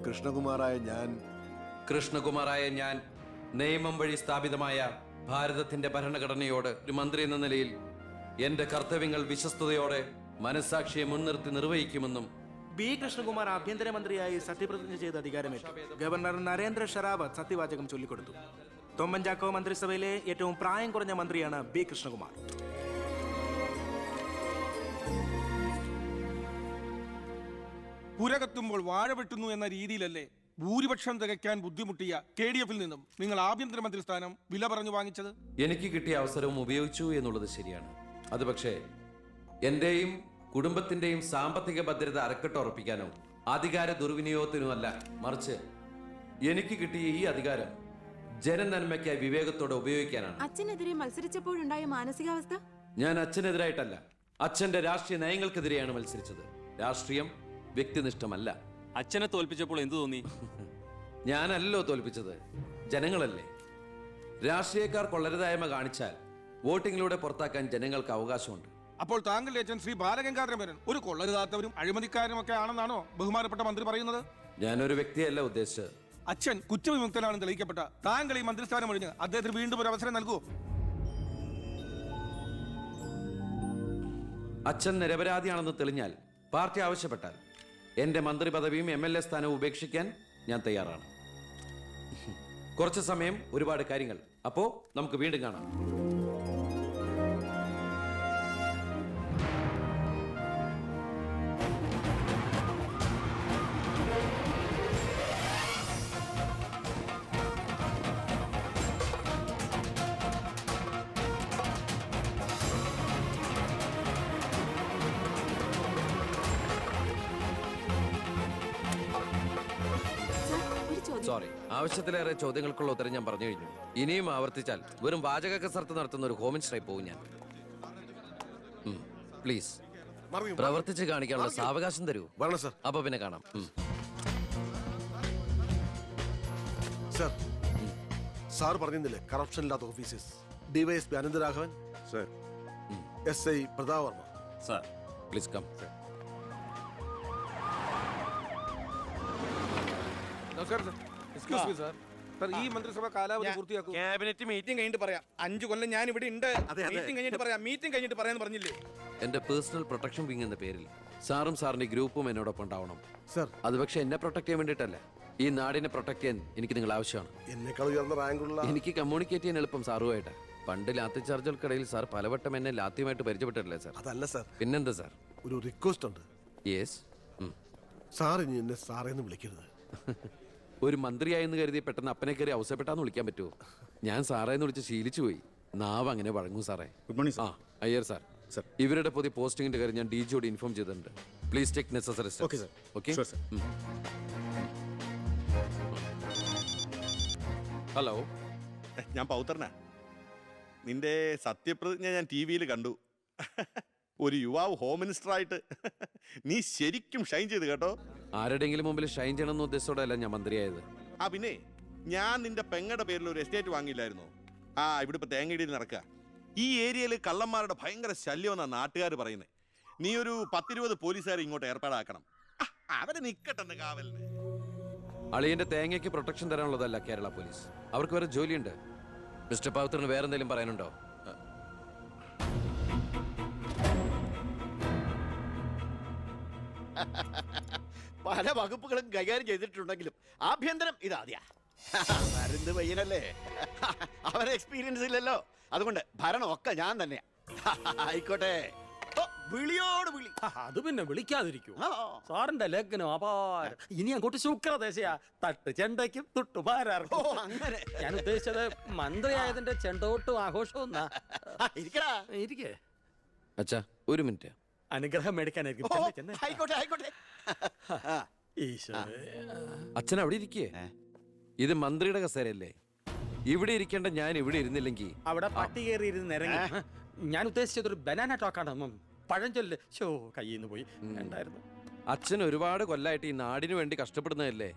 കൃഷ്ണകുമാറായ ഞാൻ നിയമം വഴി സ്ഥാപിതമായ ഭാരതത്തിന്റെ ഭരണഘടനയോട് ഒരു മന്ത്രി എന്ന നിലയിൽ എന്റെ കർത്തവ്യങ്ങൾ വിശ്വസ്തയോടെ മനസ്സാക്ഷിയെ മുൻനിർത്തി നിർവഹിക്കുമെന്നും ബി കൃഷ്ണകുമാർ ആഭ്യന്തരമന്ത്രിയായി സത്യപ്രതിജ്ഞ ചെയ്ത് അധികാരമേറ്റു. ഗവർണർ നരേന്ദ്ര ഷെറാവത്ത് സത്യവാചകം ചൊല്ലിക്കൊടുത്തു. തൊമ്മൻ ചാക്കോ മന്ത്രിസഭയിലെ ഏറ്റവും പ്രായം കുറഞ്ഞ മന്ത്രിയാണ് ബി കൃഷ്ണകുമാർ. പുരകത്തുമ്പോൾ വാഴ വെട്ടുന്നു എന്ന രീതിയിലല്ലേ ഭൂരിപക്ഷം തികയ്ക്കാൻ ബുദ്ധിമുട്ടിയ KDF-ൽ നിന്നും നിങ്ങൾ ആഭ്യന്തരമന്ത്രി സ്ഥാനം വില പറഞ്ഞു വാങ്ങിച്ചത്? എനിക്ക് കിട്ടിയ അവസരവും ഉപയോഗിച്ചു എന്നുള്ളത് ശരിയാണ്. അത് പക്ഷേ എന്റെയും കുടുംബത്തിന്റെയും സാമ്പത്തിക ഭദ്രത അരക്കെട്ടുറപ്പിക്കാനോ അധികാര ദുർവിനിയോഗത്തിനോ അല്ല, മറിച്ച് എനിക്ക് കിട്ടിയ ഈ അധികാരം ജനനന്മയ്ക്കായി വിവേകത്തോടെ ഉപയോഗിക്കാനാണ്. അച്ഛനെതിരെ മത്സരിച്ചപ്പോഴുണ്ടായ മാനസികാവസ്ഥ? ഞാൻ അച്ഛനെതിരായിട്ടല്ല, അച്ഛന്റെ രാഷ്ട്രീയ നയങ്ങൾക്കെതിരെയാണ് മത്സരിച്ചത്. രാഷ്ട്രീയം വ്യക്തിനിഷ്ഠമല്ല. അച്ഛനെ തോൽപ്പിച്ചപ്പോൾ എന്തു തോന്നി? ഞാനല്ലോ തോൽപ്പിച്ചത്, ജനങ്ങളല്ലേ. രാഷ്ട്രീയക്കാർ കൊള്ളരുതായ്മ കാണിച്ചാൽ വോട്ടിങ്ങിലൂടെ പുറത്താക്കാൻ ജനങ്ങൾക്ക് അവകാശമുണ്ട്. അപ്പോൾ താങ്കളുടെ അച്ഛൻ ശ്രീ ബാലഗംഗാധരൻ ഒരു കൊള്ളരുതാത്തവരും അഴിമതിക്കാരും ഒക്കെ ആണെന്നാണോ ബഹുമാനപ്പെട്ട മന്ത്രി പറയുന്നത്? ഞാനൊരു വ്യക്തിയല്ല ഉദ്ദേശിച്ചത്. അച്ഛൻ കുറ്റവിമുക്തനാണെന്ന് തെളിയിക്കപ്പെട്ട താങ്കൾ ഈ മന്ത്രിസ്ഥാനം ഒഴിഞ്ഞ് അദ്ദേഹത്തിന് വീണ്ടും ഒരു അവസരം നൽകുമോ? അച്ഛൻ നിരപരാധിയാണെന്ന് തെളിഞ്ഞാൽ, പാർട്ടി ആവശ്യപ്പെട്ടാൽ എന്റെ മന്ത്രി പദവിയും MLA സ്ഥാനവും ഉപേക്ഷിക്കാൻ ഞാൻ തയ്യാറാണ്. കുറച്ച് സമയം, ഒരുപാട് കാര്യങ്ങൾ. അപ്പോ നമുക്ക് വീണ്ടും കാണാം. സോറി, ആവശ്യത്തിലേറെ ചോദ്യങ്ങൾക്കുള്ള ഉത്തരം ഞാൻ പറഞ്ഞു കഴിഞ്ഞു. ഇനിയും ആവർത്തിച്ചാൽ വെറും വാചക കസർത്ത് നടത്തുന്ന ഒരു ഹോം മിനിസ്റ്ററായി പോകും ഞാൻ. പ്ലീസ് പ്രവർത്തിച്ച് കാണിക്കാനുള്ള സാവകാശം തരൂ. അപ്പൊ പിന്നെ കാണാം. സാർ പറഞ്ഞില്ലേ കറപ്ഷൻ ഇല്ലാത്ത officers? DYSP Anantharaghavan sir, SI Prathap Varma sir. Please come. നമസ്കാരം sir. Excuse me sir. Sir, ഈ മന്ത്രിസഭ കാലാവധി പൂർത്തിയാക്കൂ. ക്യാബിനറ്റ് മീറ്റിംഗ് കഴിഞ്ഞിട്ട് പറയാം. 5 കൊല്ലം ഞാൻ ഇവിടെ ഉണ്ട്. മീറ്റിംഗ് കഴിഞ്ഞിട്ട് പറയാം. മീറ്റിംഗ് കഴിഞ്ഞിട്ട് പറയാന്ന് പറഞ്ഞില്ലേ? എന്റെ പേഴ്സണൽ പ്രൊട്ടക്ഷൻ വിങ് എന്ന പേരിൽ സാറും സാറിന്റെ ഗ്രൂപ്പും എന്നോടൊപ്പം ഉണ്ടാവണം സർ. അത് പക്ഷെ എന്നെ പ്രൊട്ടക്ട് ചെയ്യാൻ വേണ്ടിയിട്ടല്ല, ഈ നാടിനെ പ്രൊട്ടക്ട് ചെയ്യാൻ എനിക്ക് നിങ്ങൾ ആവശ്യമാണ്. എന്നെക്കാൾ ഉയർന്ന റാങ്കുള്ള എനിക്ക് കമ്മ്യൂണിക്കേറ്റ് ചെയ്യാൻ എളുപ്പം സാറുമായിട്ട്. പണ്ട് ലാത്തി ചാർജുകൾക്കിടയിൽ സാർ പലവട്ടം എന്നെ ലാത്തിയുമായിട്ട് പരിചയപ്പെട്ടിട്ടില്ലേ സാർ? അതല്ല സർ. പിന്നെന്താ സാർ? ഒരു റിക്വസ്റ്റ് ഉണ്ട്. യെസ്. സാർ ഇനി എന്നെ സാറേന്ന് വിളിക്കരുത്. ഒരു മന്ത്രിയായെന്ന് കരുതി പെട്ടെന്ന് അപ്പനെ കയറി അവസരപ്പെട്ടാന്ന് വിളിക്കാൻ പറ്റുമോ? ഞാൻ സാറേന്ന് വിളിച്ച് ശീലിച്ചു പോയി. നാവ് അങ്ങനെ വഴങ്ങും സാറേ. Good morning. അയ്യർ സാർ, ഇവരുടെ പുതിയ പോസ്റ്റിംഗിന്റെ കാര്യം ഞാൻ DGയോട് ഇൻഫോം ചെയ്തിട്ടുണ്ട്. Please take necessary steps. Okay sir. Okay. Sure sir. Hello, ഞാൻ പൗത്രനാ. നിന്റെ സത്യപ്രതിജ്ഞ ഞാൻ TV-യിൽ കണ്ടു. ഒരു യുവാവ് ഹോം മിനിസ്റ്ററായിട്ട് നീ ശരിക്കും ഷൈൻ ചെയ്ത് കേട്ടോ. ആരുടെയെങ്കിലും മുമ്പിൽ ഷൈൻ ചെയ്യണമെന്ന ഉദ്ദേശത്തോടെയല്ല ഞാൻ മന്ത്രിയായത്. പിന്നെ ഞാൻ നിന്റെ പെങ്ങടെ പേരിൽ ഒരു എസ്റ്റേറ്റ് വാങ്ങിയില്ലായിരുന്നോ? ഇവിടെ ഇപ്പൊ തേങ്ങയിടിയിൽ നടക്കുക. ഈ ഏരിയയിൽ കള്ളന്മാരുടെ ഭയങ്കര ശല്യമെന്നാണ് നാട്ടുകാർ പറയുന്നത്. നീ ഒരു 10-20 പോലീസുകാരെ ഇങ്ങോട്ട് ഏർപ്പാടാക്കണം. അവരെ നിക്കട്ടെന്ന് കാവലിന്. അളിയന്റെ തേങ്ങയ്ക്ക് പ്രൊട്ടക്ഷൻ തരാനുള്ളതല്ല കേരള പോലീസ്. അവർക്ക് വേറെ ജോലിയുണ്ട്. മിസ്റ്റർ പൗത്രന് വേറെ എന്തെങ്കിലും പറയാനുണ്ടോ? പല വകുപ്പുകളും കൈകാര്യം ചെയ്തിട്ടുണ്ടെങ്കിലും ആഭ്യന്തരം ഇതാദ്യാ. മരുന്ന് പയ്യനല്ലേ, അവന് എക്സ്പീരിയൻസ് ഇല്ലല്ലോ. അതുകൊണ്ട് ഭരണമൊക്കെ ഞാൻ തന്നെയാ. ആയിക്കോട്ടെ, വിളിയോട് വിളി. അത് പിന്നെ വിളിക്കാതിരിക്കൂ. സാറിന്റെ ലേഖനം അപാരം. ഇനി അങ്ങോട്ട് ശുക്രദേശയാ. തട്ട് ചെണ്ടയ്ക്കും തുട്ടുപാരാർക്കും. അങ്ങനെ ഞാൻ ഉദ്ദേശിച്ചത് മന്ത്രിയായതിന്റെ ചെണ്ടോട്ടും ആഘോഷവും. ഇരിക്കടാ. ഇരിക്കേ. അച്ഛാ, ഒരു മിനിറ്റ്. അനുഗ്രഹം മേടിക്കാനായിരിക്കും. ആയിക്കോട്ടെ ആയിക്കോട്ടെ. അച്ഛൻ അവിടെ ഇരിക്കേ. ഇത് മന്ത്രിയുടെ കസേരയല്ലേ? ഇവിടെ ഇരിക്കേണ്ട ഞാൻ ഇവിടെ ഇരുന്നില്ലെങ്കിൽ അവിടെ പട്ടി കയറി ഇരുന്ന് ഇറങ്ങി. ഞാൻ ഉദ്ദേശിച്ചത് ഒരു ബനാന ടോക്കാണ്. പഴഞ്ചൊല്ല് കയ്യിൽ നിന്ന് പോയി ഉണ്ടായിരുന്നു. അച്ഛൻ ഒരുപാട് കൊല്ലായിട്ട് ഈ നാടിനു വേണ്ടി കഷ്ടപ്പെടുന്നതല്ലേ?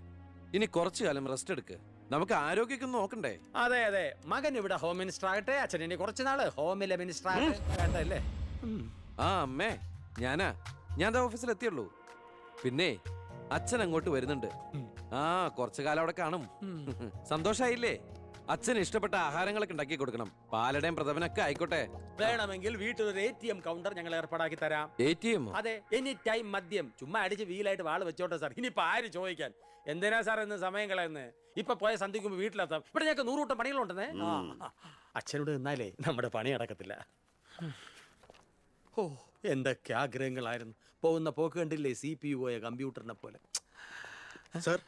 ഇനി കുറച്ചു കാലം റെസ്റ്റ് എടുക്ക്. നമുക്ക് ആരോഗ്യമൊക്കെ നോക്കണ്ടേ? അതെ അതെ, മകൻ ഇവിടെ ഹോം മിനിസ്റ്റർ ആകട്ടെ. അച്ഛൻ ഇനി കുറച്ചു നാള് ഹോമിലെ മിനിസ്റ്റർ ആകട്ടെ. അമ്മേ, ഞാൻ ഓഫീസിൽ എത്തിയുള്ളൂ. പിന്നെ അച്ഛൻ അങ്ങോട്ട് വരുന്നുണ്ട്. ആ കുറച്ചു കാലം അവിടെ കാണും. സന്തോഷായില്ലേ? അച്ഛന് ഇഷ്ടപ്പെട്ട ആഹാരങ്ങളൊക്കെ ഉണ്ടാക്കി കൊടുക്കണം. പാലടയും പ്രഥമനൊക്കെ ആയിക്കോട്ടെ. വേണമെങ്കിൽ വീട്ടിൽ ഒരു ATM കൗണ്ടർ ഞങ്ങൾ ഏർപ്പാടാക്കി തരാം. ATM? അതെ, എനി ടൈം മദ്യം ചുമ്മാ അടിച്ച് വീലായിട്ട് വാള് വെച്ചോട്ടെ സാർ. ഇനിയിപ്പോ ആര് ചോദിക്കാൻ? എന്തിനാ സാർ എന്ന് സമയം കളയുന്നത്? ഇപ്പൊ പോയ സന്ധിക്കുമ്പോ വീട്ടിലെത്താം. ഇവിടെ ഞങ്ങൾക്ക് 100 കൂട്ടം പണികളുണ്ടെന്നേ. അച്ഛനോട് നിന്നാലേ നമ്മുടെ പണി നടക്കത്തില്ല. ഓ, എന്തൊക്കെ ആഗ്രഹങ്ങളായിരുന്നു. പോകുന്ന പോക്ക് കണ്ടില്ലേ, CPU കമ്പ്യൂട്ടറിനെ പോലെ. സർ,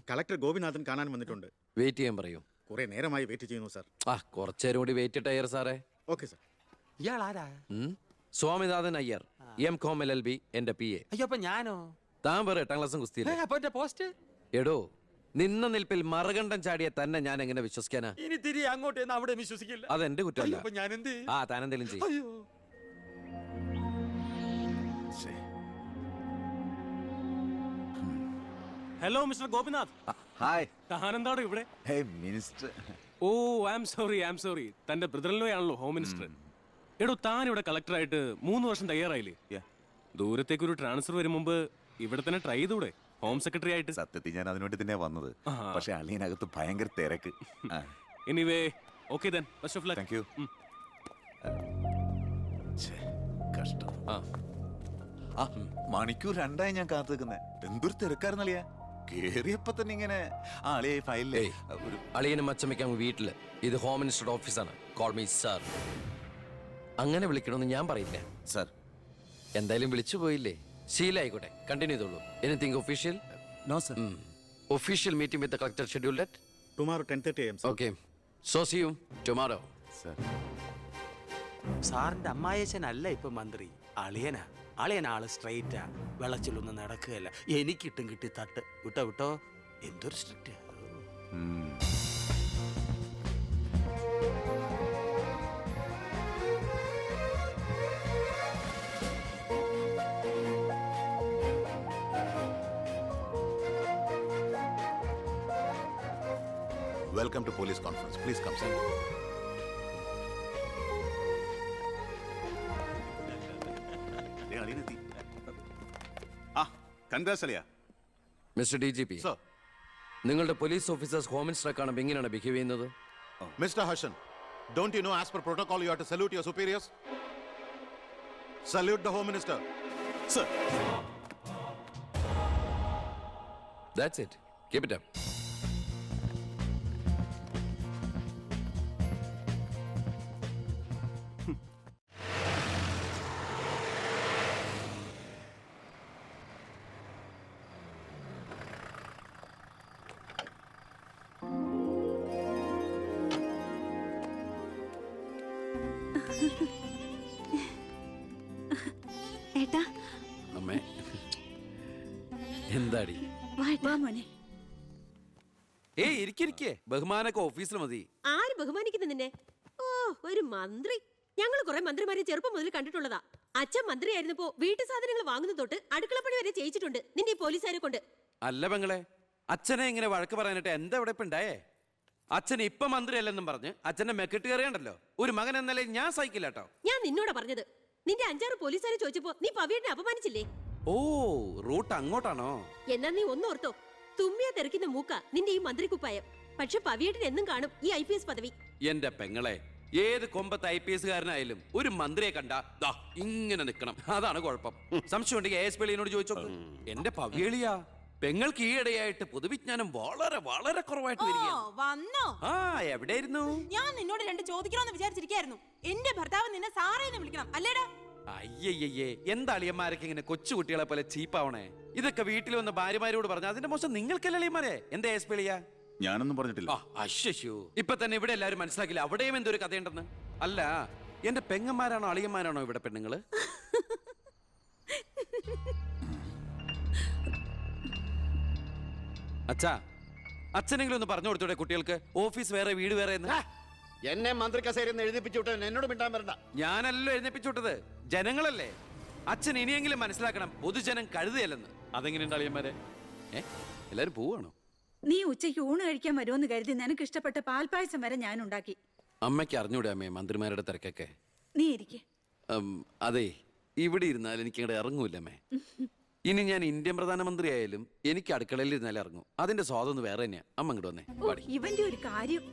കളക്ടർ ഗോപിനാഥൻ കാണാൻ വന്നിട്ടുണ്ട്. വെയിറ്റ് ചെയ്യാൻ പറയൂ. കുറെ നേരമായി വെയിറ്റ് ചെയ്യുന്നു സർ. ആ കുറച്ചേരം കൂടി വെയിറ്റ് ഇട്ടയ്യർ സാറേ. Okay sir. ഇയാൾ ആരാ? സ്വാമിനാഥൻ അയ്യർ, M.Com LLB, എന്റെ PA. അയ്യോ, അപ്പൊ ഞാനോ? താൻ വേറെ 8ാം ക്ലാസ്സും കുസ്തിയില്ല. അപ്പൊ എന്റെ പോസ്റ്റ്? എടോ, നിന്ന നിൽപ്പിൽ മറുകണ്ഠം ചാടിയ തന്നെ ഞാൻ എങ്ങനെ വിശ്വസിക്കാനാ? ഇനി തിരികെ അങ്ങോട്ട് ചെന്ന് അവിടെ വിശ്വസിക്കില്ല. അതെന്റെ കുറ്റമല്ല. അപ്പൊ ഞാൻ എന്ത് ചെയ്യും? ആ താനെന്തേലും ചെയ്യും. അയ്യോ, ഹലോ മിസ്റ്റർ ഗോപിനാഥ്. ഹായ്. താനെന്താണ് ഇവിടെ? Hey minister. Oh, I am sorry. തന്റെ ബ്രദറിലോ ആണല്ലോ ഹോം മിനിസ്റ്റർ. എടോ, താൻ ഇവിടെ കളക്ടറായിട്ട് 3 വർഷം തയ്യാറായില്ലേ? ദൂരത്തേക്ക് ഒരു ട്രാൻസ്ഫർ വരും മുമ്പ് ഇവിടെ തന്നെ ട്രൈ ചെയ്തൂടെ ഹോം സെക്രട്ടറി ആയിട്ട്? സത്യത്തിൽ ഞാൻ അതിനുവേണ്ടി തന്നെ വന്നത്. പക്ഷെ അളിയനകത്ത് ഭയങ്കര തിരക്ക്. Anyway, okay then, best of luck. Thank you. കഷ്ടം. ആ മണിക്കൂർ 2 ഞാൻ കാത്തു നിൽക്കുന്നേ. എന്തൊരു തിരക്കായിരുന്നളിയാ. കേറിയപ്പോ തന്നെ ഇങ്ങനെ അളിയെ ഫയലിലേ ഒരു അളിയനും അച്ചമ്മയ്ക്കും വീട്ടില്. ഇത് ഹോം മിനിസ്റ്ററുടെ ഓഫീസാണ്. Call me sir. അങ്ങനെ വിളിക്കണമെന്ന് ഞാൻ പറയില്ല. സർ. എന്തായാലും വിളിച്ചു പോയില്ലേ, ശീലായിക്കോട്ടെ. കണ്ടിന്യൂ ചെയ്തോളൂ. Anything official? No sir. Official meeting with the collector scheduled at tomorrow 10:30 AM. Okay. So see you tomorrow. Sir. സാറിന്റെ അമ്മായച്ചനല്ല ഇപ്പൊ മന്ത്രി, അളിയനാ. അളിയനാള് സ്ട്രൈറ്റാ, വെള്ളച്ചിലൊന്നും നടക്കുകയല്ല. എനിക്കിട്ടും കിട്ടി തട്ട്. വിട്ടോ എന്തൊരു strict. Welcome to police conference. Please come sir. അളിയനെത്തി. ആ കൺഗ്രാറ്റ്സ് അളിയ. Mister DGP, sir. നിങ്ങളുടെ പോലീസ് ഓഫീസേഴ്സ് ഹോം മിനിസ്റ്ററെ കാണുമ്പോൾ എങ്ങനെയാണ് ബിഹേവ് ചെയ്യുന്നത്? Mister Harshan, don't you know as per protocol you have to salute your superiors? Salute the Home Minister. Sir. That's it. Keep it up. ഏട്ടാ, അമ്മേ, എന്താടി? വാ മോനെ. ഏയ് ഇരിക്കെ. ബഹുമാനൊക്കെ ഓഫീസിൽ മതി. ആര് ബഹുമാനിക്കുന്നു നിന്നെ? ഓ, ഒരു മന്ത്രി. ഞങ്ങൾ കുറെ മന്ത്രിമാരെ ചെറുപ്പം മുതൽ കണ്ടിട്ടുള്ളതാ. അച്ഛൻ മന്ത്രിയായിരുന്നപ്പോ വീട്ടു സാധനങ്ങൾ വാങ്ങുന്ന തൊട്ട് അടുക്കളപ്പണി വരെ ചെയ്യിച്ചിട്ടുണ്ട് നിന്റെ ഈ പോലീസുകാരെ കൊണ്ട്. അല്ല പെങ്ങളെ, അച്ഛനെ ഇങ്ങനെ വഴക്ക് പറയാനായിട്ട് എന്താ ഇവിടെ ഇപ്പൊ ഉണ്ടായേ? അച്ഛൻ ഇപ്പൊ മന്ത്രിയല്ലെന്നും പറഞ്ഞ് അച്ഛന്റെ മെക്കിട്ട് കയറിയണ്ടല്ലോ. ഒരു മകൻ എന്നല്ലേ ഞാൻ സഹിക്കില്ല കേട്ടോ. ഞാൻ നിന്നോടാ പറഞ്ഞത്. നിന്റെ 5-6 പോലീസുകാരെ ചോദിച്ചപ്പോ നീ പവിയനെ അപമാനിച്ചില്ലേ? ഓ, റൂട്ട് അങ്ങോട്ടാണോ? എന്നാ നീ ഒന്നോർത്തോ, തുമ്മിയാ തെറിക്കുന്ന മൂക്ക നിന്റെ ഈ മന്ത്രിക്കുപ്പായം. പക്ഷെ പവിയേട്ടൻ എന്നും കാണും ഈ IPS പദവി. എന്റെ പെങ്ങളെ, ഏത് കൊമ്പത്ത് IPS കാരനായാലും ഒരു മന്ത്രിയെ കണ്ടാ ദാ ഇങ്ങനെ നിക്കണം. അതാണ് കുഴപ്പം. സംശയം ഉണ്ടെങ്കിൽ ASP എളിയനോട് ചോദിച്ചോക്ക്. എന്റെ പവിയളിയാ, പെങ്ങൾക്ക് ഈയിടെയായിട്ട് പൊതുവിജ്ഞാനം വളരെ വളരെ കുറവായിട്ട് വരികയാണ്. വന്നോ? ആ, എവിടെയായിരുന്നു? ഞാൻ നിന്നോട് 2 ചോദിക്കണമെന്ന് വിചാരിച്ചിരിക്കായിരുന്നു. എന്റെ ഭർത്താവ് നിന്നെ സാറേന്ന് വിളിക്കണം, അല്ലേടാ? അയ്യയ്യേ, എന്താ അളിയന്മാരൊക്കെ ഇങ്ങനെ കൊച്ചുകുട്ടികളെ പോലെ ചീപ്പാവണേ? ഇതൊക്കെ വീട്ടിൽ വന്ന ഭാര്യമാരോട് പറഞ്ഞ അതിന്റെ മോശം നിങ്ങൾക്കല്ലേ അളിയന്മാരെ? എന്താ ASP എളിയാ? ഞാനൊന്നും പറഞ്ഞിട്ടില്ല. അശ്ശോ, ഇപ്പൊ തന്നെ ഇവിടെ എല്ലാവരും മനസ്സിലാക്കില്ല അവിടെയും എന്തൊരു കഥയുണ്ടെന്ന്. അല്ല, എന്റെ പെങ്ങന്മാരാണോ അളിയന്മാരാണോ ഇവിടെ പെണ്ണുങ്ങള്? അച്ഛാ, അച്ഛനെങ്കിലും ഒന്ന് പറഞ്ഞു കൊടുത്തൂടെ കുട്ടികൾക്ക് ഓഫീസ് വേറെ വീട് വേറെ എന്ന്? എന്നെ മന്ത്രി കസേരന്ന് എഴുതിപ്പിച്ചു വിട്ടവൻ എന്നോട് മിണ്ടാൻ വരണ്ട. ഞാനല്ലോ എഴുന്നേപ്പിച്ചു വിട്ടത്, ജനങ്ങളല്ലേ. അച്ഛൻ ഇനിയെങ്കിലും മനസ്സിലാക്കണം, പൊതുജനം കഴുതയല്ലെന്ന്. അതെങ്ങനെയുണ്ട് അളിയന്മാരെ? എല്ലാരും പോവാണോ? നീ ഉച്ചയ്ക്ക് ഊണ് കഴിക്കാൻ വരുമെന്ന് കരുതി നിനക്ക് ഇഷ്ടപ്പെട്ട പാൽപ്പായസം വരെ ഞാൻ ഉണ്ടാക്കി. അമ്മയ്ക്ക് അറിഞ്ഞൂടെ അമ്മേ മന്ത്രിമാരുടെ തിരക്കൊക്കെ? നീ ഇരിക്കെ. അതെ, ഇവിടെ ഇരുന്നാൽ എനിക്ക് ഇങ്ങോട്ട് ഇറങ്ങൂല്ല അമ്മേ. ഇനി ഞാൻ ഇന്ത്യൻ പ്രധാനമന്ത്രി ആയാലും എനിക്ക് അടുക്കളയിൽ ഇരുന്നാലേ ഇറങ്ങും. അതിന്റെ സ്വാദം വേറെ തന്നെയാ. അമ്മ ഇങ്ങോട്ട് വന്നേ. പാടി. ഇവന്റെ ഒരു കാര്യം.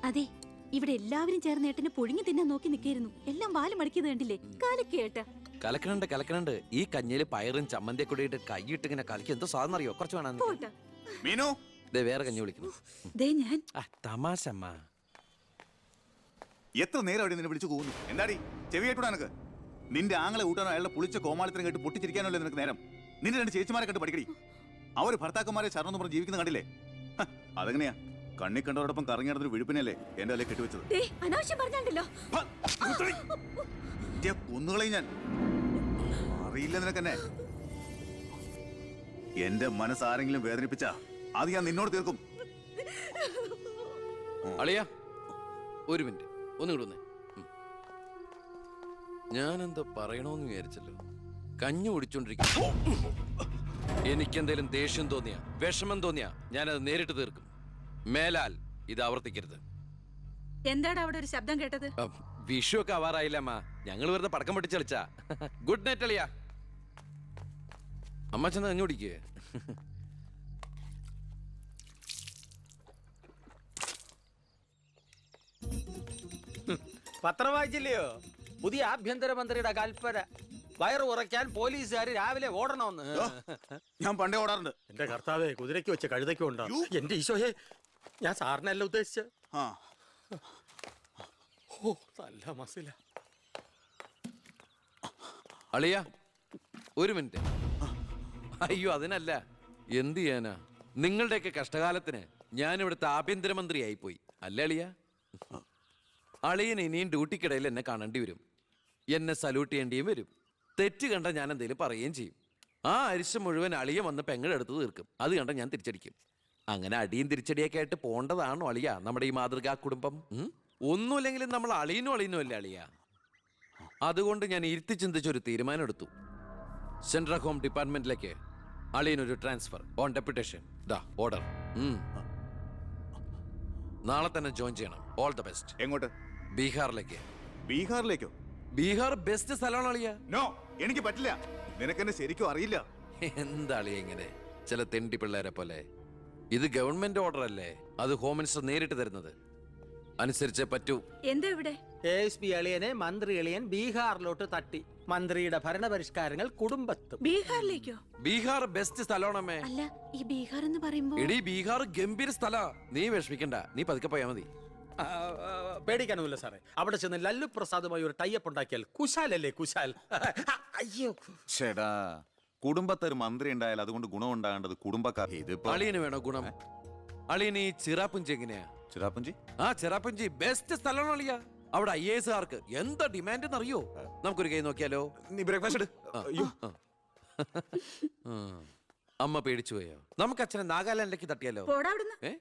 അതെ, ഇവിടെ എല്ലാവരും ചേർന്ന് ഏട്ടനെ പുഴുങ്ങി തിന്നാൻ നോക്കി നിൽക്കായിരുന്നു. എല്ലാം വാല് മടക്കിയത് കണ്ടില്ലേ? കാലക്കേട്ട. കലക്കണുണ്ട്. ഈ കഞ്ഞില് പയറും ചമ്മന്തിയൊക്കെ കൂടിയിട്ട് കൈയിട്ട് ഇങ്ങനെ കലക്കി എന്തോ സാധനം അറിയോ? കുറച്ച് വേണം. പോട്ടെ. മീനു, ദേ വേറെ കഞ്ഞി വിളിക്കുന്നു. ദേ ഞാൻ തമാശ അമ്മ. എത്ര നേരം അവിടെ നിന്നെ വിളിച്ചു പോകുന്നു? എന്താടി ചെവി കേട്ടൂടാ നിനക്ക്? നിന്റെ ആങ്ങളെ കൂട്ടാനോ അയാളുടെ പുളിച്ച കോമാളിത്തരം കേട്ട് പൊട്ടിച്ചിരിക്കാനല്ലോ നിനക്ക് നേരം? നിന്റെ രണ്ട് ചേച്ചിമാരെ കണ്ട് പഠിക്കടി. അവര് ഭർത്താക്കന്മാരെ ശരണം പറഞ്ഞ് ജീവിക്കുന്ന കണ്ടില്ലേ? അതെങ്ങനെയാ? കണ്ണി കണ്ടവരോടൊപ്പം കറങ്ങി നടന്നൊരു വിഴുപ്പിനല്ലേ എന്റെ അല്ലേ കെട്ടിവെച്ചത്? അനാവശ്യം പറഞ്ഞാണ്ടല്ലോ. കുന്നുകളയും ഞാൻ. അറിയില്ല നിനക്കെന്നെ. എന്റെ മനസ്സാരെങ്കിലും വേദനിപ്പിച്ച അത് ഞാൻ നിന്നോട് തീർക്കും. അളിയ ഒരു മിനിറ്റ് ഒന്നും വന്നേ. ഞാനെന്തോ പറയണോന്ന് വിചാരിച്ചല്ലോ. കഞ്ഞി കുടിച്ചോണ്ടിരിക്കും. എനിക്കെന്തേലും ദേഷ്യം തോന്നിയ വിഷമം തോന്നിയ ഞാനത് നേരിട്ട് തീർക്കും. മേലാൽ ഇത് ആവർത്തിക്കരുത്. എന്താടാ അവിടെ ഒരു ശബ്ദം കേട്ടത്? വിഷു ഒക്കെ ആവാറായില്ല അമ്മ. ഞങ്ങൾ വെറുതെ പടക്കം പൊട്ടിച്ച് കളിച്ചാ. ഗുഡ് നൈറ്റ് അളിയ. അമ്മ ചെന്ന് കഞ്ഞി കുടിക്കേ. പത്രം വായിച്ചില്ലയോ? പുതിയ ആഭ്യന്തരമന്ത്രിയുടെ കൽപ്പന. വയറ് ഉറയ്ക്കാൻ പോലീസുകാർ രാവിലെ ഓടണമെന്ന്. ഞാൻ പണ്ടേ ഓടാറുണ്ട്. എന്റെ കർത്താവേ, കുതിരയ്ക്ക് വെച്ച് കഴുതയ്ക്കും ഉണ്ടോ? എന്റെ ഈശോയെ, ഞാൻ സാറിനല്ല ഉദ്ദേശിച്ച. ആ, ഓ നല്ല മസില. അളിയ ഒരു മിനിറ്റ്. അയ്യോ അതിനല്ല. എന്ത് ചെയ്യാനാ? നിങ്ങളുടെയൊക്കെ കഷ്ടകാലത്തിന് ഞാൻ ഇവിടുത്തെ ആഭ്യന്തരമന്ത്രിയായി പോയി അല്ലേ അളിയ? അളിയൻ ഇനിയും ഡ്യൂട്ടിക്കിടയിൽ എന്നെ കാണേണ്ടി വരും. എന്നെ സല്യൂട്ട് ചെയ്യേണ്ടിയും വരും. തെറ്റ് കണ്ട ഞാൻ എന്തെങ്കിലും പറയുകയും ചെയ്യും. ആ അരിശം മുഴുവൻ അളിയ വന്ന് പെങ്ങളെടുത്ത് തീർക്കും. അത് കണ്ട ഞാൻ തിരിച്ചടിക്കും. അങ്ങനെ അടിയും തിരിച്ചടിയൊക്കെ ആയിട്ട് പോണ്ടതാണോ അളിയ നമ്മുടെ ഈ മാതൃകാ കുടുംബം? ഒന്നുമില്ലെങ്കിലും നമ്മൾ അളിയനും അല്ലേ അളിയ? അതുകൊണ്ട് ഞാൻ ഇരുത്തി ചിന്തിച്ചൊരു തീരുമാനം എടുത്തു. സെൻട്രൽ ഹോം ഡിപ്പാർട്ട്മെന്റിലേക്ക് അളിയനൊരു ട്രാൻസ്ഫർ ഓൺ ഡെപ്യൂട്ടേഷൻ. ഓർഡർ. നാളെ തന്നെ ജോയിൻ ചെയ്യണം. All the best. എങ്ങോട്ട്? ബീഹാറിലേക്ക്. ബീഹാറിലേക്കോ? ബീഹാർ ബെസ്റ്റ് സ്ഥലമാണ് അളിയ. നോ, എനിക്ക് പറ്റില്ല. നിനക്കെന്നെ ശരിക്കും അറിയില്ല. എന്താ അളിയ ഇങ്ങനെ ചില തെണ്ടി പിള്ളേരെ പോലെ? ഇത് ഗവൺമെന്റ് ഓർഡർ അല്ലേ? അത് ഹോം മിനിസ്റ്റർ നേരിട്ട് തരുന്നത്. അനുസരിച്ചേ പറ്റൂ. എന്താ ഇവിടെ? ASP അളിയനെ മന്ത്രി അളിയൻ ബീഹാറിലോട്ട് തട്ടി. മന്ത്രിയുടെ ഭരണപരിഷ്കാരങ്ങൾ കുടുംബത്തും. ബീഹാറിലേക്കോ? ബീഹാർ ബെസ്റ്റ് സ്ഥലമാണമ്മേ. അല്ല, ഈ ബീഹാർ എന്ന് പറയുമ്പോ എടീ ബീഹാർ ഗംഭീര സ്ഥലാ. നീ വിഷമിക്കണ്ട. നീ പതുക്കെ പോയാ മതി. പേടിക്കാനൊന്നുമില്ല സാറേ. അവിടെ ചെന്ന് ലല്ലു പ്രസാദുമായി ഒരു ടൈപ്പ് ഉണ്ടാക്കിയാൽ കുശാലല്ലേ കുശാൽ. അയ്യോ ചേടാ, കുടുംബത്തൊരു മന്ത്രി ഉണ്ടായാൽ അതുകൊണ്ട് ഗുണം ഉണ്ടാകേണ്ടത് കുടുംബക്കാർ. ഇതിപ്പോ അളിയന് വേണോ ഗുണം? അളിയന് ഈ ചിറാപ്പുഞ്ചി എങ്ങനെയാ? ചിറാപ്പുഞ്ചി? ആ ചിറാപ്പുഞ്ചി ബെസ്റ്റ് സ്ഥലമാണ് അളിയ. അവിടെ IAS കാർക്ക് എന്താ ഡിമാൻഡ് എന്നറിയോ? നമുക്കൊരു കൈ നോക്കിയാലോ? നീ ബ്രേക്ക്ഫാസ്റ്റ് എടു. അമ്മ പേടിച്ചു പോയോ? നമുക്ക് അച്ഛനെ നാഗാലാൻഡിലേക്ക് തട്ടിയാലോ? പോടാ അവിടുന്ന്.